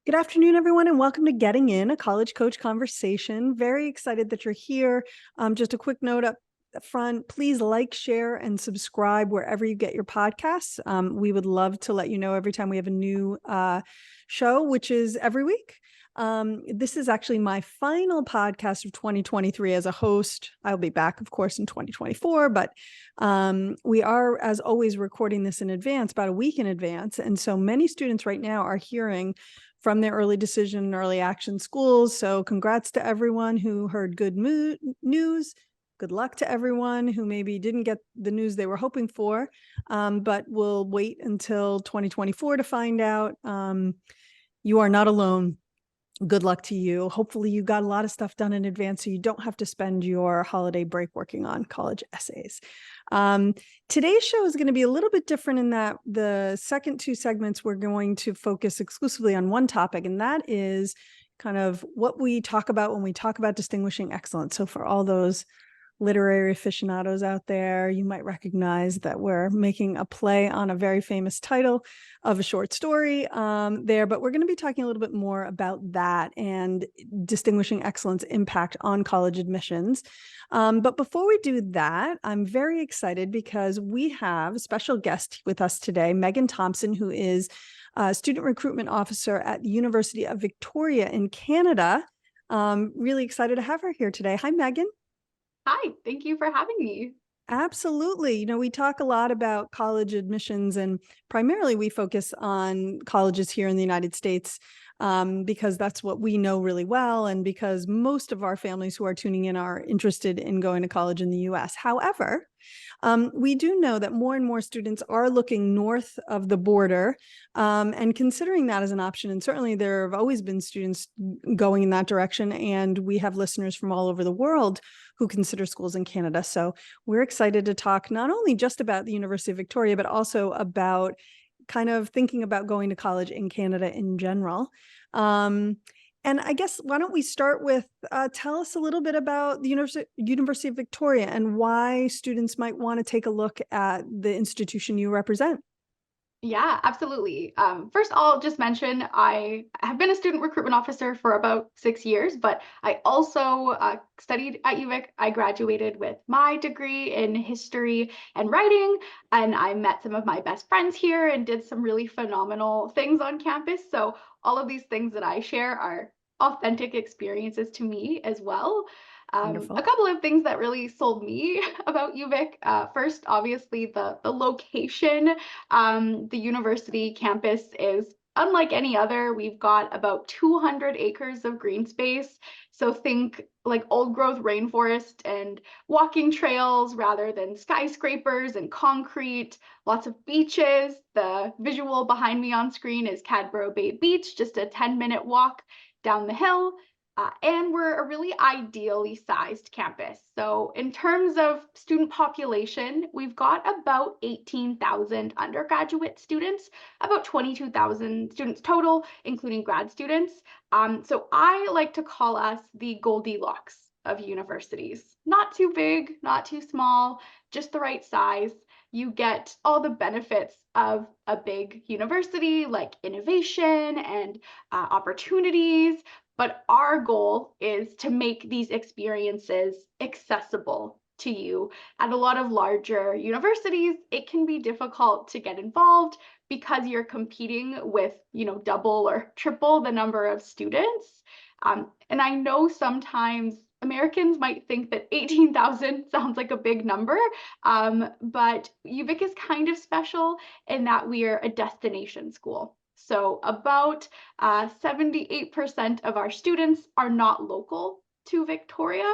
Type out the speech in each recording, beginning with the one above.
Good afternoon, everyone, and welcome to Getting In, a college coach conversation. Very excited that you're here. Just a quick note up front, please like, share, and subscribe wherever you get your podcasts. We would love to let you know every time we have a new show, which is every week. This is actually my final podcast of 2023 as a host. I'll be back, of course, in 2024, but we are, as always, recording this in advance, about a week in advance. And so many students right now are hearing from their early decision and early action schools. So congrats to everyone who heard good news. Good luck to everyone who maybe didn't get the news they were hoping for, but will wait until 2024 to find out. You are not alone. Good luck to you. Hopefully you got a lot of stuff done in advance so you don't have to spend your holiday break working on college essays. Today's show is going to be a little bit different in that the second two segments, we're going to focus exclusively on one topic, and that is kind of what we talk about when we talk about distinguishing excellence. So for all those literary aficionados out there, you might recognize that we're making a play on a very famous title of a short story there, but we're going to be talking a little bit more about that and distinguishing excellence impact on college admissions. But before we do that, I'm very excited because we have a special guest with us today, Meghan Thompson, who is a Student Recruitment Officer at the University of Victoria in Canada. Really excited to have her here today. Hi, Meghan. Hi, thank you for having me. Absolutely. You know, we talk a lot about college admissions, and primarily we focus on colleges here in the United States because that's what we know really well, and because most of our families who are tuning in are interested in going to college in the US. However, we do know that more and more students are looking north of the border and considering that as an option. And certainly there have always been students going in that direction. And we have listeners from all over the world who consider schools in Canada. So we're excited to talk not only just about the University of Victoria, but also about kind of thinking about going to college in Canada in general. And I guess, why don't we start with, tell us a little bit about the University of Victoria and why students might want to take a look at the institution you represent. Yeah, absolutely. First, I'll just mention I have been a student recruitment officer for about 6 years, but I also studied at UVic. I graduated with my degree in history and writing, and I met some of my best friends here and did some really phenomenal things on campus. So all of these things that I share are authentic experiences to me as well. A Wonderful. couple of things that really sold me about UVic. First, obviously, the location. The university campus is unlike any other. We've got about 200 acres of green space. So think like old growth rainforest and walking trails rather than skyscrapers and concrete, lots of beaches. The visual behind me on screen is Cadboro Bay Beach, just a 10-minute walk down the hill. And we're a really ideally sized campus. So in terms of student population, we've got about 18,000 undergraduate students, about 22,000 students total, including grad students. So I like to call us the Goldilocks of universities. Not too big, not too small, just the right size. You get all the benefits of a big university like innovation and opportunities, but our goal is to make these experiences accessible to you. At a lot of larger universities, it can be difficult to get involved because you're competing with, double or triple the number of students. And I know sometimes Americans might think that 18,000 sounds like a big number, but UVic is kind of special in that we are a destination school. So about 78% of our students are not local to Victoria.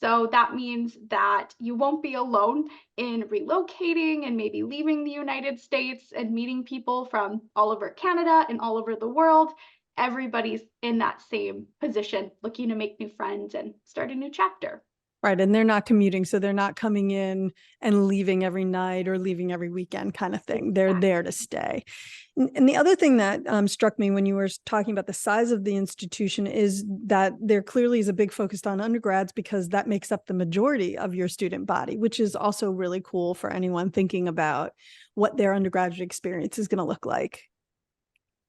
So that means that you won't be alone in relocating and maybe leaving the United States and meeting people from all over Canada and all over the world. Everybody's in that same position, looking to make new friends and start a new chapter. Right. And they're not commuting. So they're not coming in and leaving every night or leaving every weekend kind of thing. They're there to stay. And the other thing that struck me when you were talking about the size of the institution is that there clearly is a big focus on undergrads because that makes up the majority of your student body, which is also really cool for anyone thinking about what their undergraduate experience is going to look like.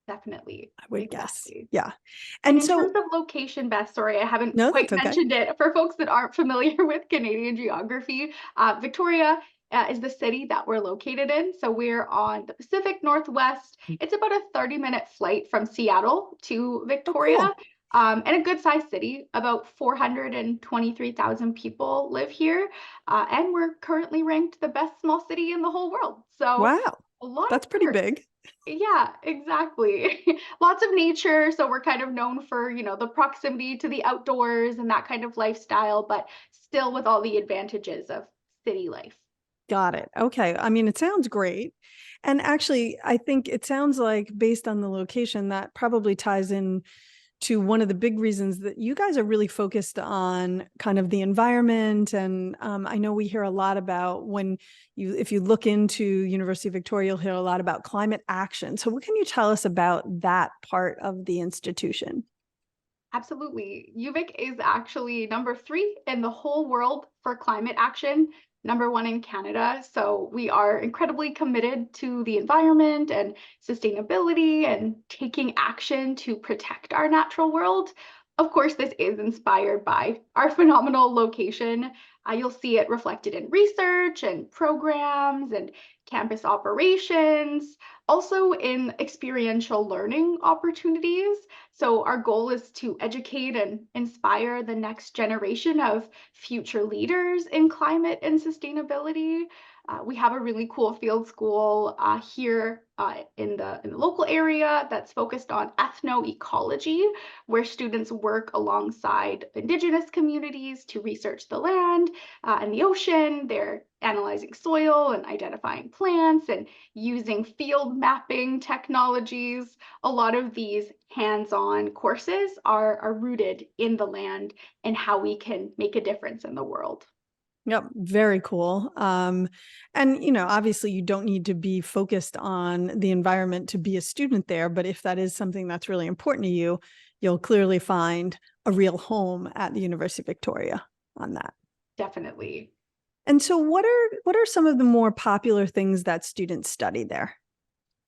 Definitely. I would guess. Exactly. Yeah. And And in terms so, of location, Beth, sorry, I haven't no, quite that's okay. mentioned it. For folks that aren't familiar with Canadian geography, Victoria is the city that we're located in. So we're on the Pacific Northwest. It's about a 30-minute flight from Seattle to Oh, Victoria, cool. and a good sized city. About 423,000 people live here. And we're currently ranked the best small city in the whole world. So Wow. a lot of That's pretty perks. big. Yeah, exactly. Lots of nature, so we're kind of known for, the proximity to the outdoors and that kind of lifestyle, but still with all the advantages of city life. Got it. Okay. I mean, it sounds great. And actually, I think it sounds like based on the location, that probably ties in to one of the big reasons that you guys are really focused on kind of the environment. And I know we hear a lot about if you look into University of Victoria, you'll hear a lot about climate action. So what can you tell us about that part of the institution? Absolutely. UVic is actually number 3 in the whole world for climate action, number 1 in Canada. So we are incredibly committed to the environment and sustainability and taking action to protect our natural world. Of course, this is inspired by our phenomenal location. You'll see it reflected in research and programs and campus operations, also in experiential learning opportunities. So, our goal is to educate and inspire the next generation of future leaders in climate and sustainability. We have a really cool field school here in the local area that's focused on ethnoecology, where students work alongside Indigenous communities to research the land and the ocean. They're analyzing soil and identifying plants and using field mapping technologies. A lot of these hands-on courses are rooted in the land and how we can make a difference in the world. Yep, very cool. And obviously you don't need to be focused on the environment to be a student there, but if that is something that's really important to you, you'll clearly find a real home at the University of Victoria on that. Definitely. And so what are some of the more popular things that students study there?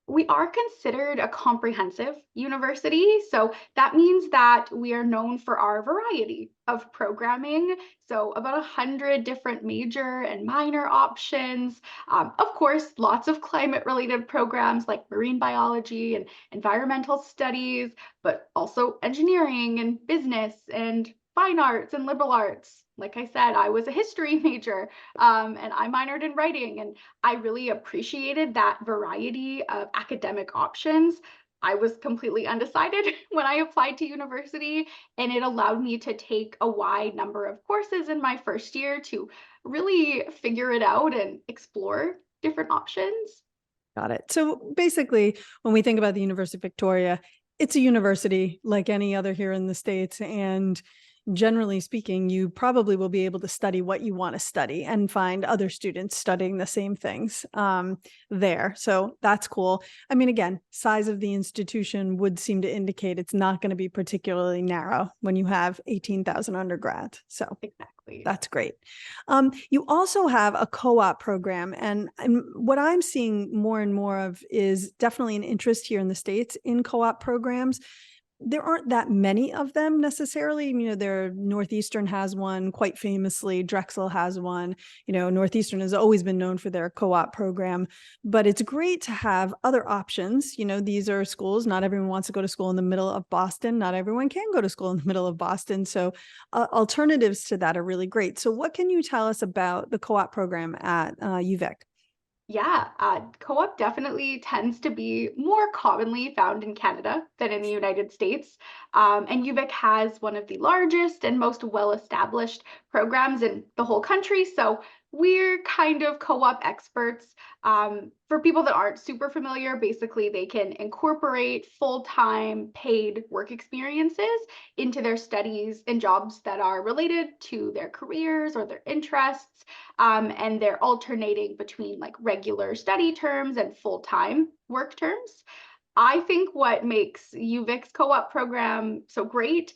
We are considered a comprehensive university. So that means that we are known for our variety of programming. So, about 100 different major and minor options. Of course, lots of climate related programs like marine biology and environmental studies, but also engineering and business and fine arts and liberal arts. Like I said, I was a history major, and I minored in writing. And I really appreciated that variety of academic options. I was completely undecided when I applied to university, and it allowed me to take a wide number of courses in my first year to really figure it out and explore different options. Got it. So basically, when we think about the University of Victoria, it's a university like any other here in the States. And generally speaking, you probably will be able to study what you want to study and find other students studying the same things there. So that's cool. I mean, again, size of the institution would seem to indicate it's not going to be particularly narrow when you have 18,000 undergrads. So Exactly. that's great. You also have a co-op program, and what I'm seeing more and more of is definitely an interest here in the States in co-op programs. There aren't that many of them necessarily. Northeastern has one quite famously. Drexel has one. Northeastern has always been known for their co-op program, but it's great to have other options. These are schools. Not everyone wants to go to school in the middle of Boston. Not everyone can go to school in the middle of Boston. So alternatives to that are really great. So what can you tell us about the co-op program at UVic? Yeah, co-op definitely tends to be more commonly found in Canada than in the United States. And UVic has one of the largest and most well-established programs in the whole country. So we're kind of co-op experts. For people that aren't super familiar, basically they can incorporate full-time paid work experiences into their studies and jobs that are related to their careers or their interests. And they're alternating between like regular study terms and full-time work terms. I think what makes UVic's co-op program so great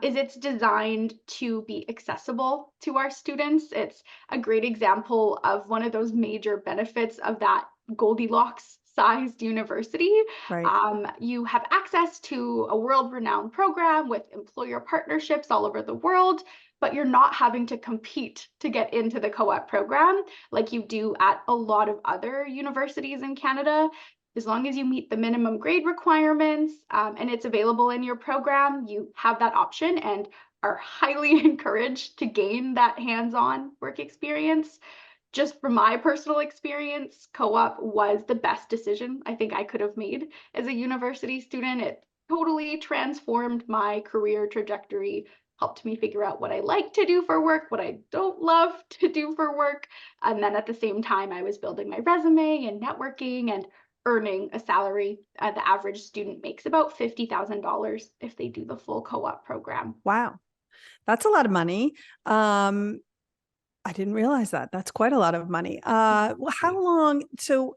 is it's designed to be accessible to our students. It's a great example of one of those major benefits of that Goldilocks sized university. Right. You have access to a world-renowned program with employer partnerships all over the world, but you're not having to compete to get into the co-op program like you do at a lot of other universities in Canada. As long as you meet the minimum grade requirements and it's available in your program, you have that option and are highly encouraged to gain that hands-on work experience. Just from my personal experience, co-op was the best decision I think I could have made as a university student. It totally transformed my career trajectory, helped me figure out what I like to do for work, what I don't love to do for work. And then at the same time, I was building my resume and networking and earning a salary. The average student makes about $50,000 if they do the full co-op program. Wow. That's a lot of money. I didn't realize that. That's quite a lot of money. Well, how long? So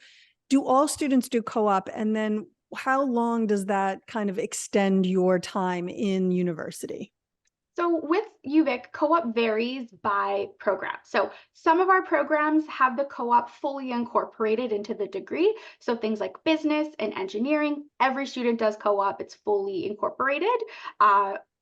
do all students do co-op? And then how long does that kind of extend your time in university? So with UVic, co-op varies by program. So some of our programs have the co-op fully incorporated into the degree. So things like business and engineering, every student does co-op, it's fully incorporated.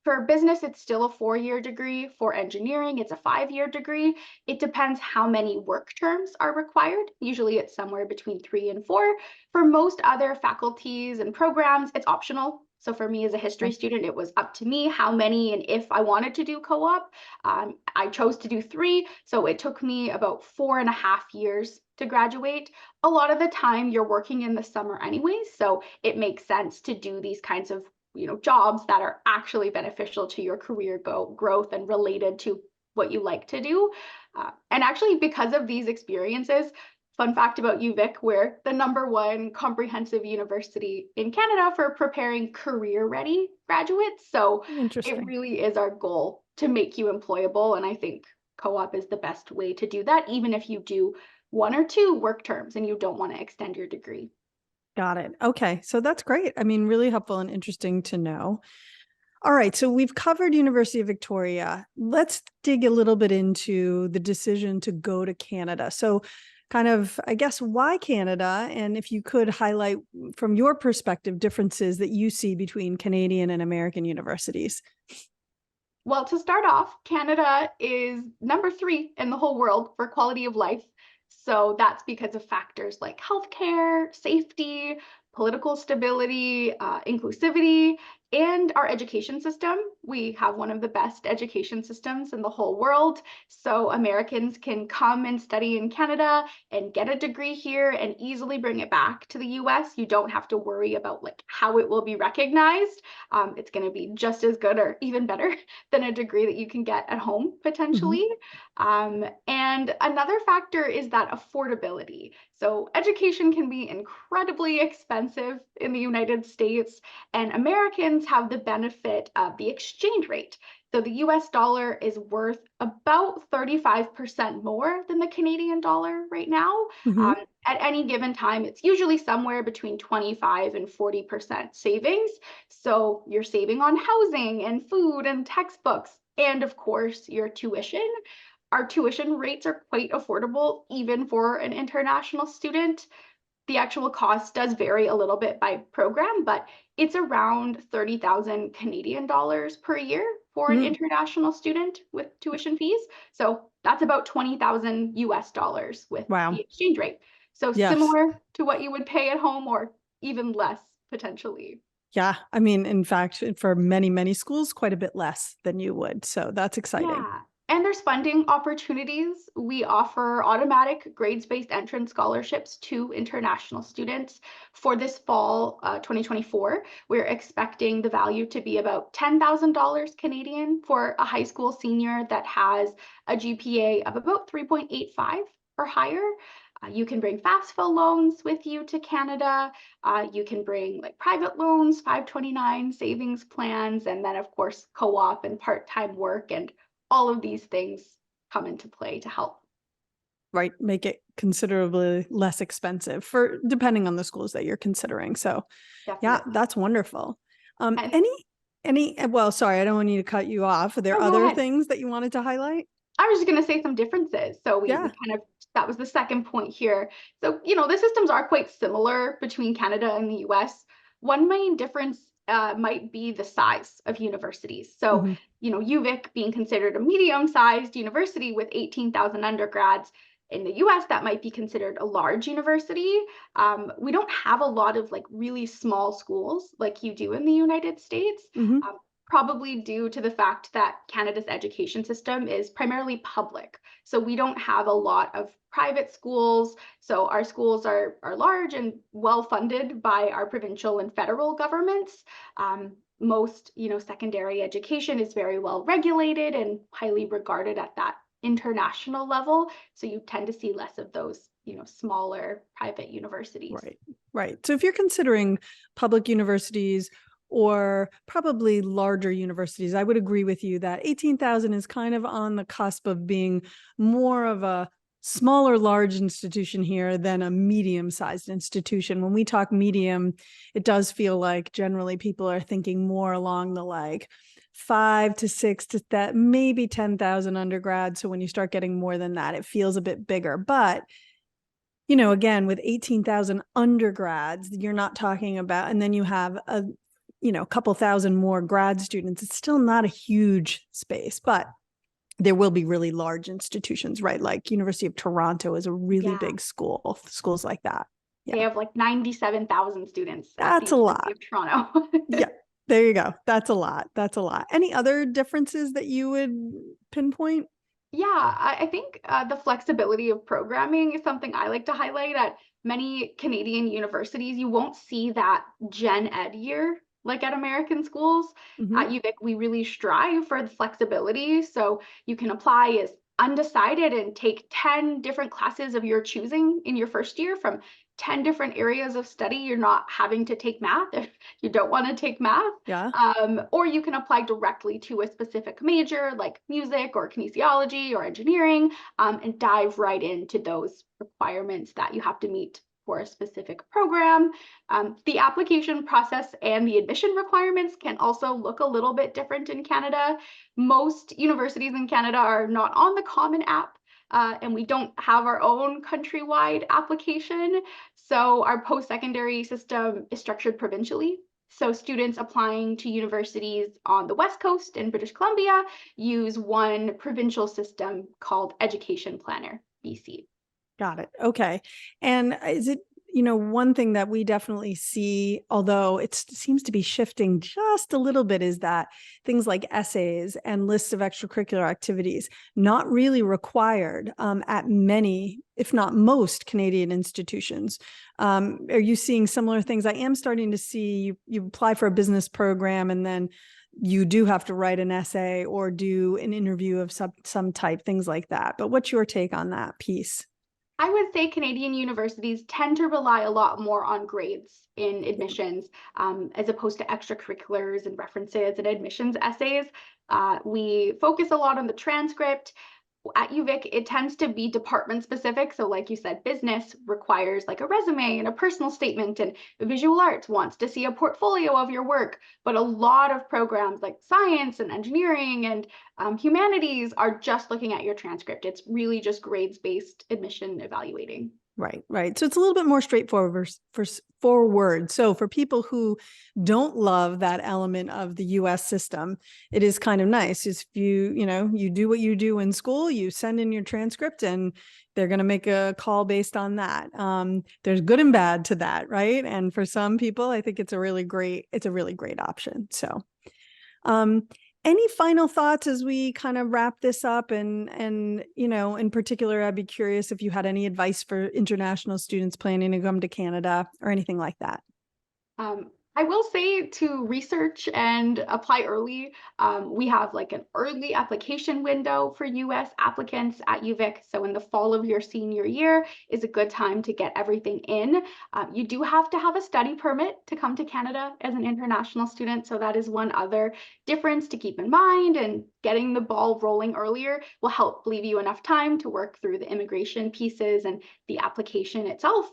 For business, it's still a 4-year degree. For engineering, it's a 5-year degree. It depends how many work terms are required. Usually it's somewhere between 3 and 4. For most other faculties and programs, it's optional. So for me as a history student, it was up to me how many and if I wanted to do co-op. I chose to do 3, so it took me about 4.5 years to graduate. A lot of the time you're working in the summer anyway, so it makes sense to do these kinds of jobs that are actually beneficial to your career growth and related to what you like to do. And actually, because of these experiences, fun fact about UVic, we're the #1 comprehensive university in Canada for preparing career-ready graduates. So it Interesting. really is our goal to make you employable. And I think co-op is the best way to do that, even if you do 1 or 2 work terms and you don't want to extend your degree. Got it. Okay. So that's great. I mean, really helpful and interesting to know. All right. So we've covered University of Victoria. Let's dig a little bit into the decision to go to Canada. So kind of, I guess, why Canada? And if you could highlight from your perspective, differences that you see between Canadian and American universities. Well, to start off, Canada is #3 in the whole world for quality of life. So that's because of factors like healthcare, safety, political stability, inclusivity, and our education system. We have one of the best education systems in the whole world. So Americans can come and study in Canada and get a degree here and easily bring it back to the US. You don't have to worry about like how it will be recognized. It's going to be just as good or even better than a degree that you can get at home potentially. And another factor is that affordability. So education can be incredibly expensive in the United States, and Americans have the benefit of the exchange rate. So the US dollar is worth about 35% more than the Canadian dollar right now. Mm-hmm. At any given time, it's usually somewhere between 25 and 40% savings. So you're saving on housing and food and textbooks, and of course, your tuition. Our tuition rates are quite affordable, even for an international student. The actual cost does vary a little bit by program, but it's around 30,000 Canadian dollars per year for an Mm. international student with tuition fees. So that's about 20,000 US dollars with the Wow. exchange rate. So Yes. similar to what you would pay at home or even less potentially. Yeah. I mean, in fact, for many, many schools, quite a bit less than you would. So that's exciting. Yeah. And there's funding opportunities. We offer automatic grades-based entrance scholarships to international students. For this fall, 2024, we're expecting the value to be about $10,000 Canadian for a high school senior that has a GPA of about 3.85 or higher. You can bring FAFSA loans with you to Canada. You can bring like private loans, 529 savings plans, and then of course co-op and part-time work, and all of these things come into play to help. Right. Make it considerably less expensive for depending on the schools that you're considering. So yeah, Definitely. that's wonderful. And Well, sorry, I don't want you to cut you off. Are there oh, go other ahead. things that you wanted to highlight? I was just going to say some differences. So we Yeah. kind of that was the second point here. So, the systems are quite similar between Canada and the US. One main difference might be the size of universities. So, Mhm. UVic being considered a medium-sized university with 18,000 undergrads. In the US, that might be considered a large university. We don't have a lot of like really small schools like you do in the United States. Mhm. Probably due to the fact that Canada's education system is primarily public. So we don't have a lot of private schools. So our schools are large and well funded by our provincial and federal governments. Most, secondary education is very well regulated and highly regarded at that international level. So you tend to see less of those, smaller private universities. Right. Right. So if you're considering public universities or probably larger universities, I would agree with you that 18,000 is kind of on the cusp of being more of a smaller, large institution here than a medium-sized institution. When we talk medium, it does feel like generally people are thinking more along the like 5 to 6 to that maybe 10,000 undergrads. So when you start getting more than that, it feels a bit bigger. But again, with 18,000 undergrads, you're not talking about, and then you have a couple thousand more grad students. It's still not a huge space, but there will be really large institutions, right? Like University of Toronto is a really big school, schools like that. They have like 97,000 students at the That's a University lot. of Toronto. Yeah, there you go. That's a lot. That's a lot. Any other differences that you would pinpoint? Yeah, I think the flexibility of programming is something I like to highlight. At many Canadian universities, you won't see that gen ed year like at American schools. Mhm. At UVic, we really strive for the flexibility. So you can apply as undecided and take 10 different classes of your choosing in your first year from 10 different areas of study. You're not having to take math if you don't want to take math. Yeah. Or you can apply directly to a specific major like music or kinesiology or engineering, and dive right into those requirements that you have to meet for a specific program. The application process and the admission requirements can also look a little bit different in Canada. Most universities in Canada are not on the Common App. And we don't have our own countrywide application. So our post-secondary system is structured provincially. So students applying to universities on the West Coast in British Columbia use one provincial system called Education Planner, BC. Got it. Okay. And is it, one thing that we definitely see, although it seems to be shifting just a little bit, is that things like essays and lists of extracurricular activities not really required at many, if not most, Canadian institutions. Are you seeing similar things? I am starting to see you apply for a business program and then you do have to write an essay or do an interview of some type, things like that. But what's your take on that piece? I would say Canadian universities tend to rely a lot more on grades in admissions, as opposed to extracurriculars and references and admissions essays. We focus a lot on the transcript. At UVic, it tends to be department specific. So like you said, business requires like a resume and a personal statement, and visual arts wants to see a portfolio of your work. But a lot of programs like science and engineering and humanities are just looking at your transcript. It's really just grades-based admission evaluating. Right, right. So it's a little bit more straightforward forward. So for people who don't love that element of the US system, it is kind of nice. If you do what you do in school, you send in your transcript and they're going to make a call based on that. There's good and bad to that, right? And for some people, I think it's a really great option. So, any final thoughts as we kind of wrap this up? And in particular, I'd be curious if you had any advice for international students planning to come to Canada or anything like that. I will say to research and apply early. We have like an early application window for US applicants at UVic. So in the fall of your senior year is a good time to get everything in. You do have to have a study permit to come to Canada as an international student. So that is one other difference to keep in mind, and getting the ball rolling earlier will help leave you enough time to work through the immigration pieces and the application itself.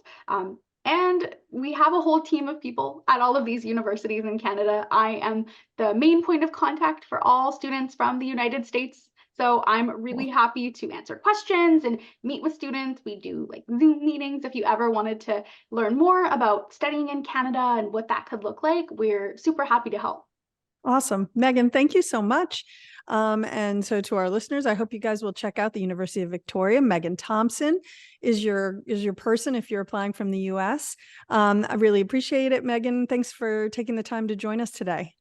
And we have a whole team of people at all of these universities in Canada. I am the main point of contact for all students from the United States. So I'm really happy to answer questions and meet with students. We do like Zoom meetings. If you ever wanted to learn more about studying in Canada and what that could look like, we're super happy to help. Awesome. Meghan, thank you so much. And so to our listeners, I hope you guys will check out the University of Victoria. Meghan Thompson is your person if you're applying from the US. I really appreciate it, Meghan. Thanks for taking the time to join us today.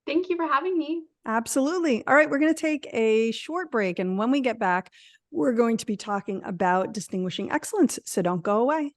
Thank you for having me. Absolutely. All right, we're going to take a short break. And when we get back, we're going to be talking about distinguishing excellence. So don't go away.